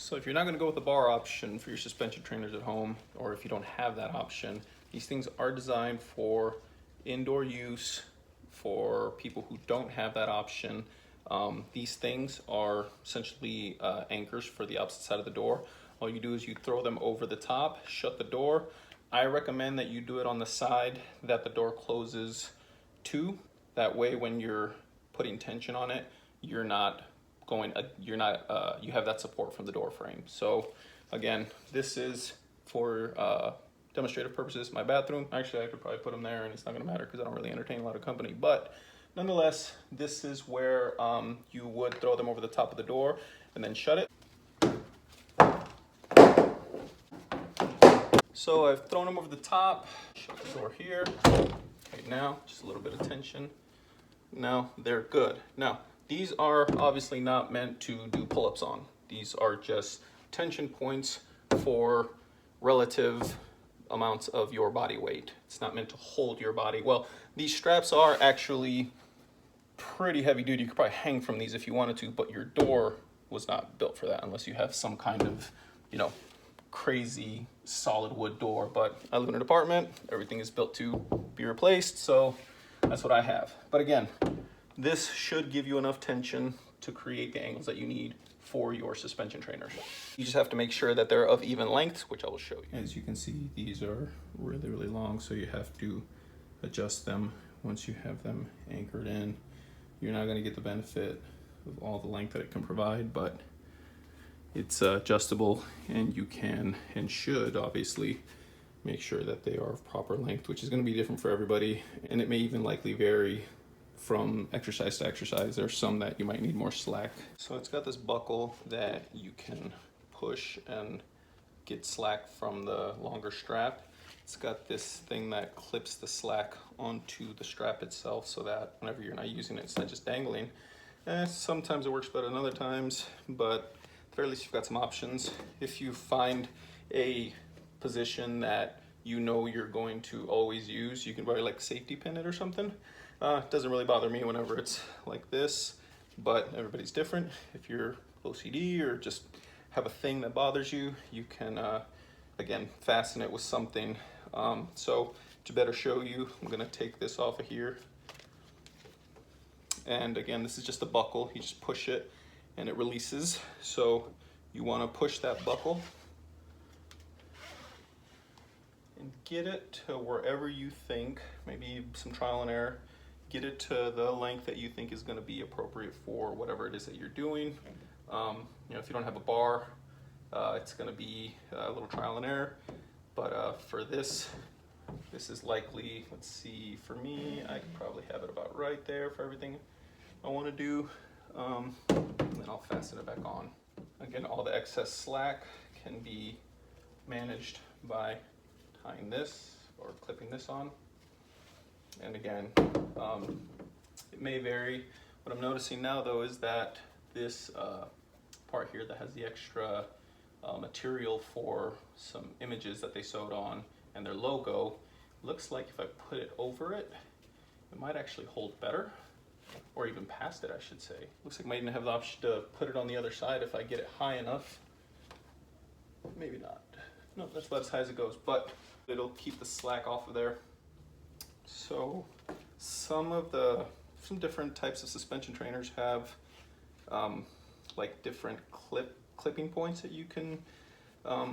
So if you're not going to go with the bar option for your suspension trainers at home, or if you don't have that option, these things are designed for indoor use for people who don't have that option. These things are essentially anchors for the opposite side of the door. All you do is you throw them over the top, shut the door. I recommend that you do it on the side that the door closes to. That way when you're putting tension on it, you're not going, you have that support from the door frame. So again, this is for demonstrative purposes. My bathroom, actually I could probably put them there and it's not gonna matter because I don't really entertain a lot of company, but nonetheless, this is where you would throw them over the top of the door and then shut it. So I've thrown them over the top, shut the door here. Okay, now just a little bit of tension. Now they're good. Now, these are obviously not meant to do pull-ups on. These are just tension points for relative amounts of your body weight. It's not meant to hold your body. Well, these straps are actually pretty heavy duty. You could probably hang from these if you wanted to, but your door was not built for that unless you have some kind of, you know, crazy solid wood door. But I live in an apartment, everything is built to be replaced, so that's what I have. But again, this should give you enough tension to create the angles that you need for your suspension trainers. You just have to make sure that they're of even length, which I will show you. As you can see, these are really, really long, so you have to adjust them once you have them anchored in. You're not going to get the benefit of all the length that it can provide, but it's adjustable, and you can and should obviously make sure that they are of proper length, which is going to be different for everybody, and it may even likely vary from exercise to exercise. There's some that you might need more slack. So it's got this buckle that you can push and get slack from the longer strap. It's got this thing that clips the slack onto the strap itself so that whenever you're not using it, it's not just dangling. Sometimes it works better than other times, but at the very least you've got some options. If you find a position that you know you're going to always use, you can probably like safety pin it or something. It doesn't really bother me whenever it's like this, but everybody's different. If you're OCD or just have a thing that bothers you, you can again fasten it with something. So to better show you, I'm gonna take this off of here. And again, this is just a buckle. You just push it and it releases. So you wanna push that buckle and get it to wherever you think, maybe some trial and error, get it to the length that you think is gonna be appropriate for whatever it is that you're doing. You know, if you don't have a bar, it's gonna be a little trial and error. But for this is likely, let's see, for me, I can probably have it about right there for everything I wanna do. And then I'll fasten it back on. Again, all the excess slack can be managed by tying this or clipping this on. And again, it may vary. What I'm noticing now though is that this part here that has the extra material for some images that they sewed on and their logo, looks like if I put it over it, it might actually hold better, or even past it, I should say. Looks like I might even have the option to put it on the other side if I get it high enough. Maybe not. No, that's about as high as it goes, but it'll keep the slack off of there. So some different types of suspension trainers have like different clipping points that you can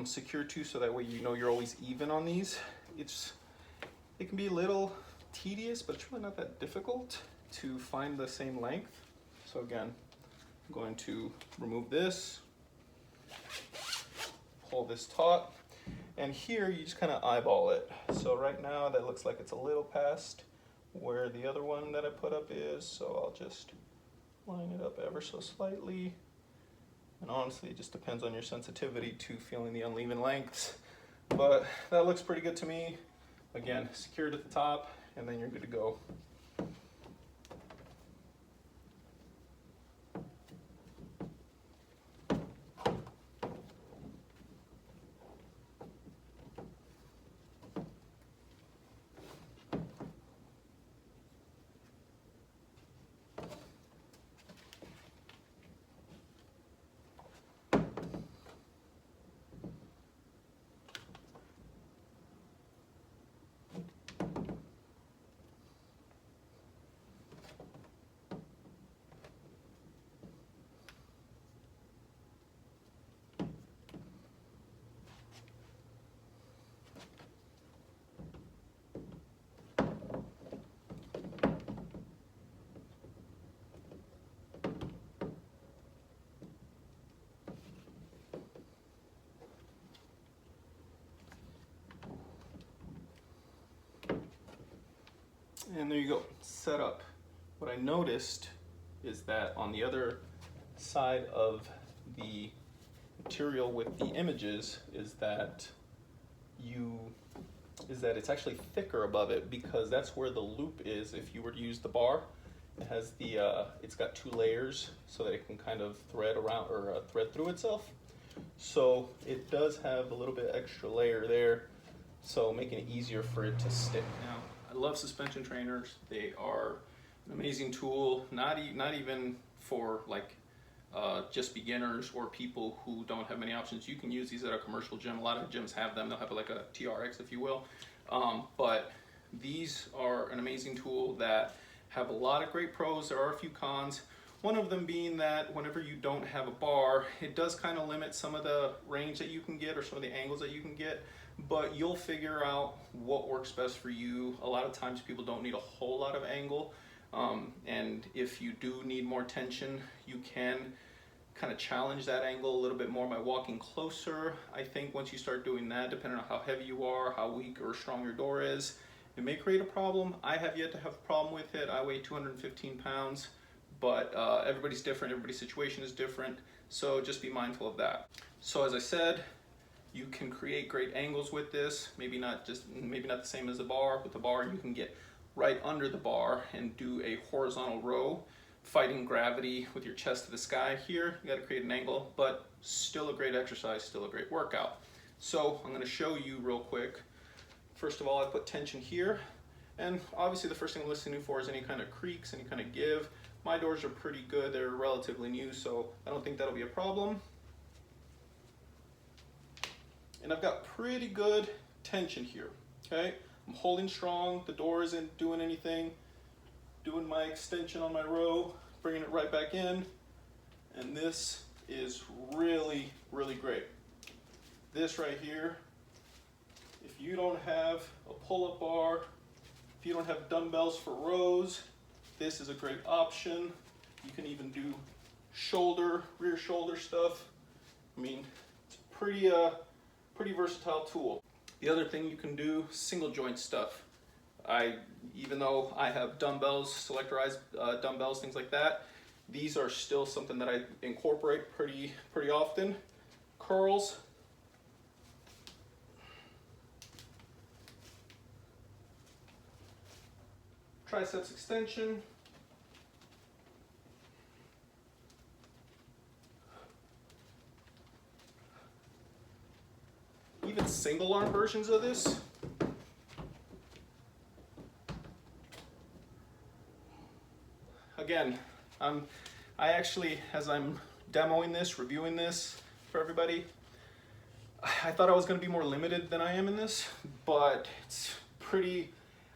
secure to, so that way you know you're always even on these. It can be a little tedious, but it's really not that difficult to find the same length. So again, I'm going to remove this, pull this taut, and here you just kind of eyeball it. So right now that looks like it's a little past where the other one that I put up is, so I'll just line it up ever so slightly. And honestly, it just depends on your sensitivity to feeling the uneven lengths. But that looks pretty good to me. Again, secure it at the top, and then you're good to go. And there you go, set up. What I noticed is that on the other side of the material with the images is that it's actually thicker above it, because that's where the loop is. If you were to use the bar, it has it's got two layers so that it can kind of thread around or thread through itself. So it does have a little bit extra layer there, so making it easier for it to stick. Now, I love suspension trainers. They are an amazing tool, not even for like just beginners or people who don't have many options. You can use these at a commercial gym. A lot of gyms have them. They'll have like a TRX, if you will. But these are an amazing tool that have a lot of great pros. There are a few cons. One of them being that whenever you don't have a bar, it does kind of limit some of the range that you can get or some of the angles that you can get, but you'll figure out what works best for you. A lot of times people don't need a whole lot of angle. And if you do need more tension, you can kind of challenge that angle a little bit more by walking closer. I think once you start doing that, depending on how heavy you are, how weak or strong your door is, it may create a problem. I have yet to have a problem with it. I weigh 215 pounds, but everybody's different, everybody's situation is different, so just be mindful of that. So as I said, you can create great angles with this, maybe not the same as the bar. With the bar, you can get right under the bar and do a horizontal row, fighting gravity with your chest to the sky. Here, you gotta create an angle, but still a great exercise, still a great workout. So I'm gonna show you real quick. First of all, I put tension here, and obviously the first thing I'm listening for is any kind of creaks, any kind of give. My doors are pretty good, they're relatively new, so I don't think that'll be a problem. And I've got pretty good tension here, okay? I'm holding strong, the door isn't doing anything, doing my extension on my row, bringing it right back in, and this is really, really great. This right here, if you don't have a pull-up bar, if you don't have dumbbells for rows, this is a great option. You can even do rear shoulder stuff. I mean, it's pretty versatile tool. The other thing you can do, single joint stuff. Even though I have dumbbells, selectorized dumbbells, things like that, these are still something that I incorporate pretty often. Curls. Triceps extension. Even single arm versions of this. Again, I actually, as I'm demoing this, reviewing this for everybody, I thought I was going to be more limited than I am in this, but it's pretty,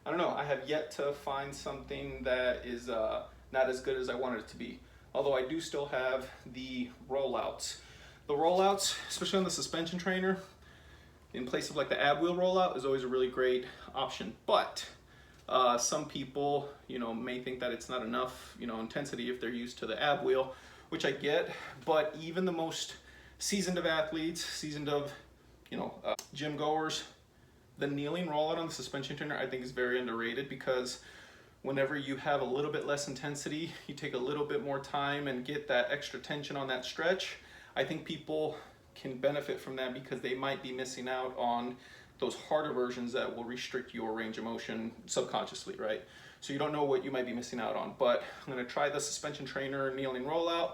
I don't know, I have yet to find something that is not as good as I wanted it to be. Although I do still have the rollouts. The rollouts, especially on the suspension trainer, in place of like the ab wheel rollout, is always a really great option. But some people, may think that it's not enough, intensity if they're used to the ab wheel, which I get. But even the most seasoned of athletes, gym goers, the kneeling rollout on the suspension trainer I think is very underrated, because whenever you have a little bit less intensity, you take a little bit more time and get that extra tension on that stretch. I think people can benefit from that because they might be missing out on those harder versions that will restrict your range of motion subconsciously, right? So you don't know what you might be missing out on. But I'm gonna try the suspension trainer kneeling rollout.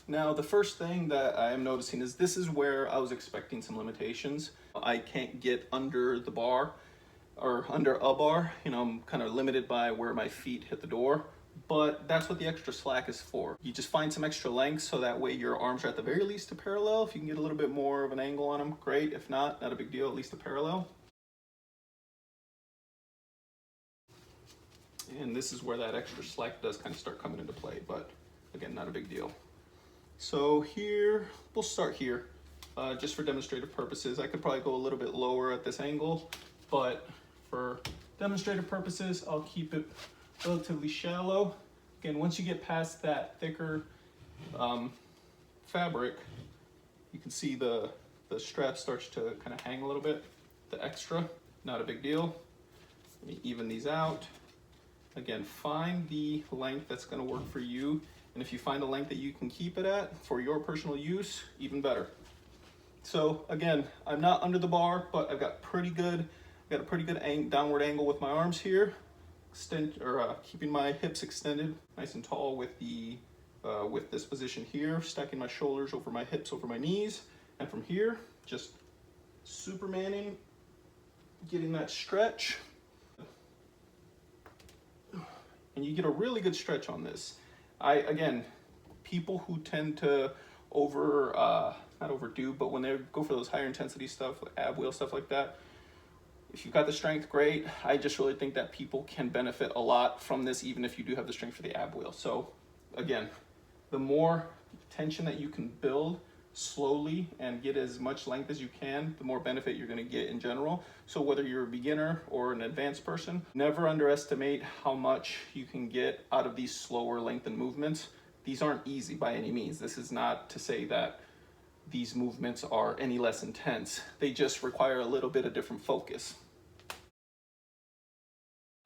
Now, the first thing that I am noticing is this is where I was expecting some limitations. I can't get under the bar or under a bar. I'm kind of limited by where my feet hit the door, but that's what the extra slack is for. You just find some extra length so that way your arms are at the very least a parallel. If you can get a little bit more of an angle on them, great. If not a big deal, at least a parallel. And this is where that extra slack does kind of start coming into play, but again, not a big deal. So here, we'll start here, just for demonstrative purposes. I could probably go a little bit lower at this angle, but for demonstrative purposes, I'll keep it relatively shallow. Again, once you get past that thicker fabric, you can see the strap starts to kind of hang a little bit. The extra, not a big deal. Let me even these out. Again, find the length that's gonna work for you. And if you find a length that you can keep it at for your personal use, even better. So again, I'm not under the bar, but I've got a pretty good downward angle with my arms here. Keeping my hips extended nice and tall with with this position here, stacking my shoulders over my hips, over my knees. And from here, just Supermaning, getting that stretch. And you get a really good stretch on this. Again, people who tend to not overdo, but when they go for those higher intensity stuff, like ab wheel stuff like that, if you've got the strength, great. I just really think that people can benefit a lot from this, even if you do have the strength for the ab wheel. So again, the more tension that you can build slowly and get as much length as you can, the more benefit you're going to get in general. So whether you're a beginner or an advanced person, never underestimate how much you can get out of these slower lengthened movements. These aren't easy by any means. This is not to say that these movements are any less intense. They just require a little bit of different focus.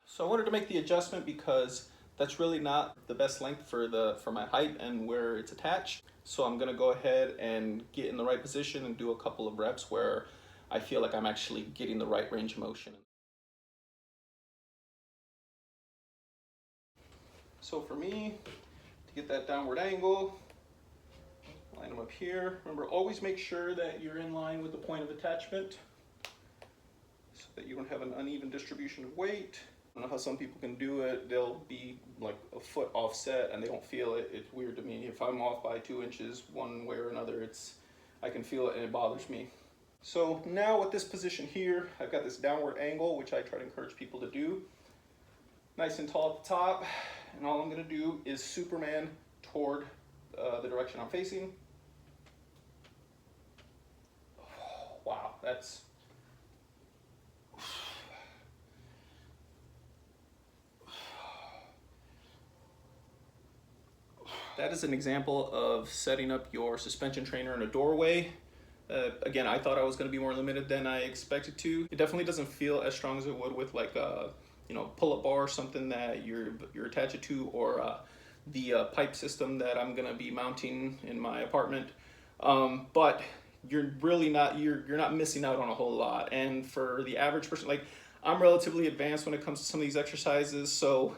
So I wanted to make the adjustment because that's really not the best length for my height and where it's attached. So I'm gonna go ahead and get in the right position and do a couple of reps where I feel like I'm actually getting the right range of motion. So for me, to get that downward angle, line them up here. Remember, always make sure that you're in line with the point of attachment so that you don't have an uneven distribution of weight. I don't know how some people can do it. They'll be like a foot offset and they don't feel it. It's weird to me. If I'm off by 2 inches one way or another, I can feel it and it bothers me. So now with this position here, I've got this downward angle, which I try to encourage people to do. Nice and tall at the top. And all I'm gonna do is Superman toward the direction I'm facing. Oh, wow, that is an example of setting up your suspension trainer in a doorway. Again, I thought I was going to be more limited than I expected to. It definitely doesn't feel as strong as it would with like a pull-up bar or something that you're attached to, or the pipe system that I'm going to be mounting in my apartment. But you're really not you're not missing out on a whole lot. And for the average person, like I'm relatively advanced when it comes to some of these exercises, so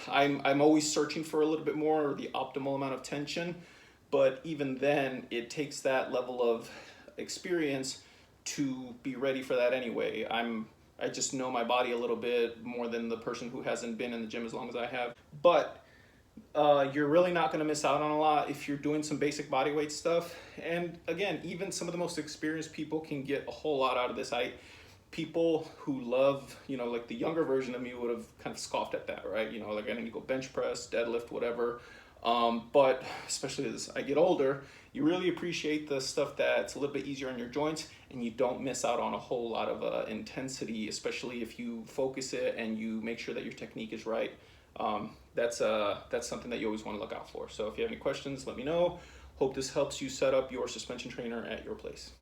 I'm always searching for a little bit more, or the optimal amount of tension. But even then, it takes that level of experience to be ready for that anyway. I just know my body a little bit more than the person who hasn't been in the gym as long as I have. But you're really not going to miss out on a lot if you're doing some basic body weight stuff. And again, even some of the most experienced people can get a whole lot out of this. People who love, like the younger version of me would have kind of scoffed at that, right? Like I need to go bench press, deadlift, whatever. But especially as I get older, you really appreciate the stuff that's a little bit easier on your joints, and you don't miss out on a whole lot of intensity, especially if you focus it and you make sure that your technique is right. That's something that you always want to look out for. So if you have any questions, let me know. Hope this helps you set up your suspension trainer at your place.